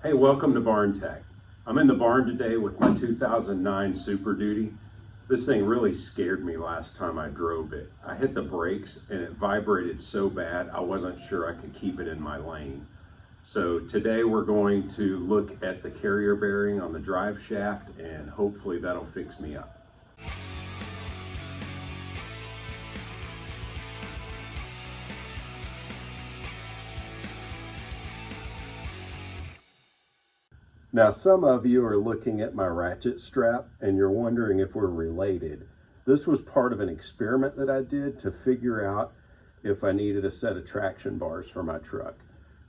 Hey, welcome to Barn Tech. I'm in the barn today with my 2009 Super Duty. This thing really scared me last time I drove it. I hit the brakes and it vibrated so bad I wasn't sure I could keep it in my lane. So today we're going to look at the carrier bearing on the drive shaft and hopefully that'll fix me up. Now, some of you are looking at my ratchet strap and you're wondering if we're related. This was part of an experiment that I did to figure out if I needed a set of traction bars for my truck.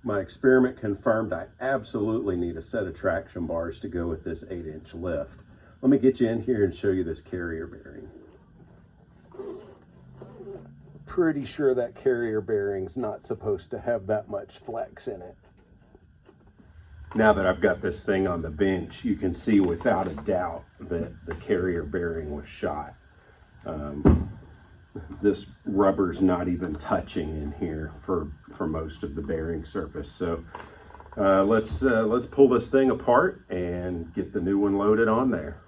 My experiment confirmed I absolutely need a set of traction bars to go with this 8-inch lift. Let me get you in here and show you this carrier bearing. Pretty sure that carrier bearing's not supposed to have that much flex in it. Now that I've got this thing on the bench, you can see without a doubt that the carrier bearing was shot. This rubber's not even touching in here for most of the bearing surface. So let's pull this thing apart and get the new one loaded on there.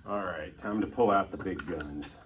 All right, time to pull out the big guns.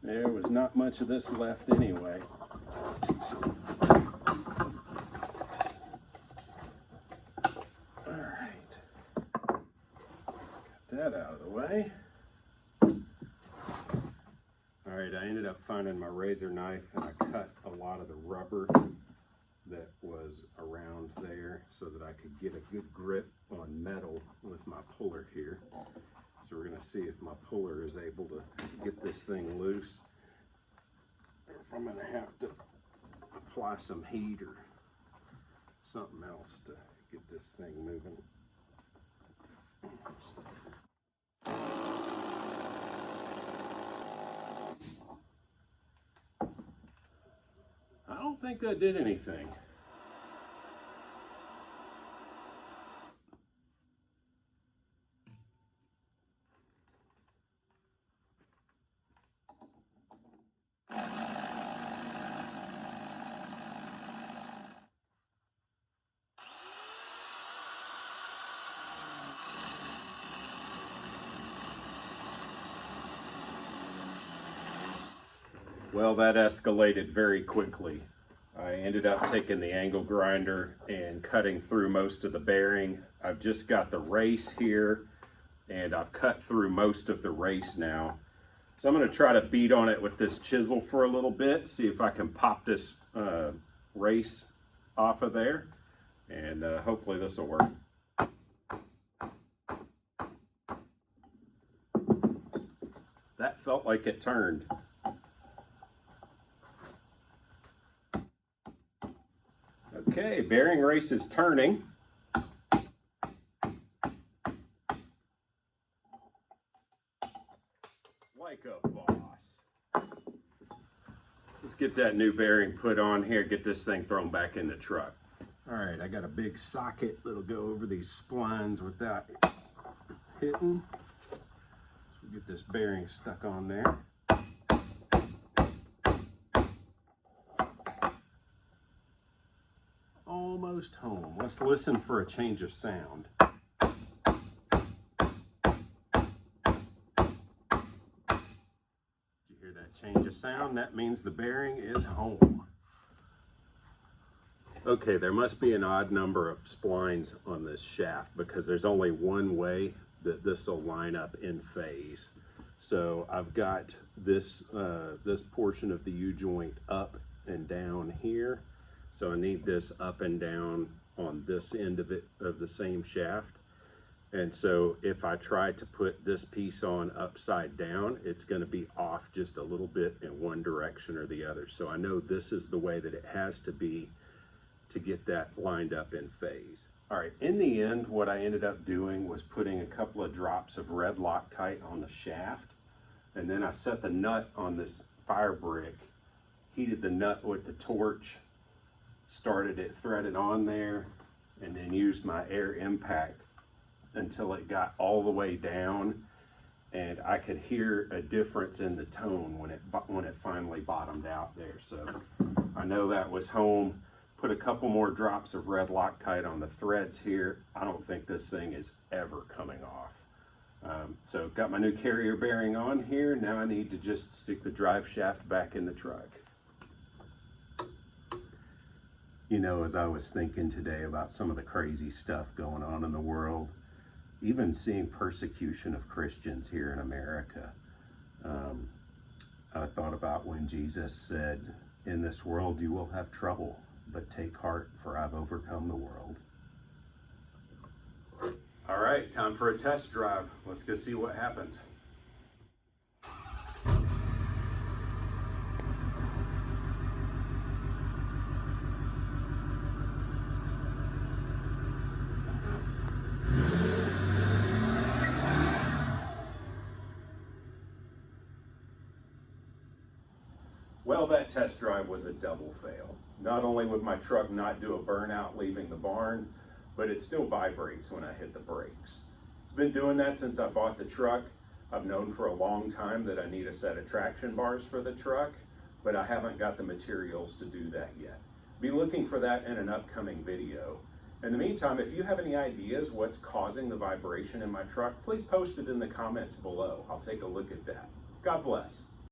There was not much of this left anyway. All right, got that out of the way. All right, I ended up finding my razor knife and I cut a lot of the rubber that was around there so that I could get a good grip on metal with my puller here. So we're going to see if my puller is able to get this thing loose, or if I'm going to have to apply some heat or something else to get this thing moving. I don't think that did anything. Well, that escalated very quickly. I ended up taking the angle grinder and cutting through most of the bearing. I've just got the race here and I've cut through most of the race now. So I'm going to try to beat on it with this chisel for a little bit, see if I can pop this race off of there, and hopefully this will work. That felt like it turned. Okay, bearing race is turning. Like a boss. Let's get that new bearing put on here, get this thing thrown back in the truck. All right, I got a big socket that'll go over these splines without hitting. So we'll get this bearing stuck on there. Almost almost home. Let's listen for a change of sound. Did you hear that change of sound? That means the bearing is home. Okay, there must be an odd number of splines on this shaft because there's only one way that this will line up in phase. So I've got this this portion of the U-joint up and down here. So I need this up and down on this end of it, of the same shaft. And so if I try to put this piece on upside down, it's going to be off just a little bit in one direction or the other. So I know this is the way that it has to be to get that lined up in phase. All right, in the end, what I ended up doing was putting a couple of drops of red Loctite on the shaft, and then I set the nut on this fire brick, heated the nut with the torch, started it threaded on there, and then used my air impact until it got all the way down, and I could hear a difference in the tone when it finally bottomed out there. So I know that was home. Put a couple more drops of red Loctite on the threads here. I don't think this thing is ever coming off. So got my new carrier bearing on here. Now I need to just stick the drive shaft back in the truck. You know, as I was thinking today about some of the crazy stuff going on in the world, even seeing persecution of Christians here in America, I thought about when Jesus said, "In this world you will have trouble, but take heart, for I've overcome the world." All right, time for a test drive. Let's go see what happens. Well, that test drive was a double fail. Not only would my truck not do a burnout leaving the barn, but it still vibrates when I hit the brakes. It's been doing that since I bought the truck. I've known for a long time that I need a set of traction bars for the truck, but I haven't got the materials to do that yet. Be looking for that in an upcoming video. In the meantime, if you have any ideas what's causing the vibration in my truck, please post it in the comments below. I'll take a look at that. God bless.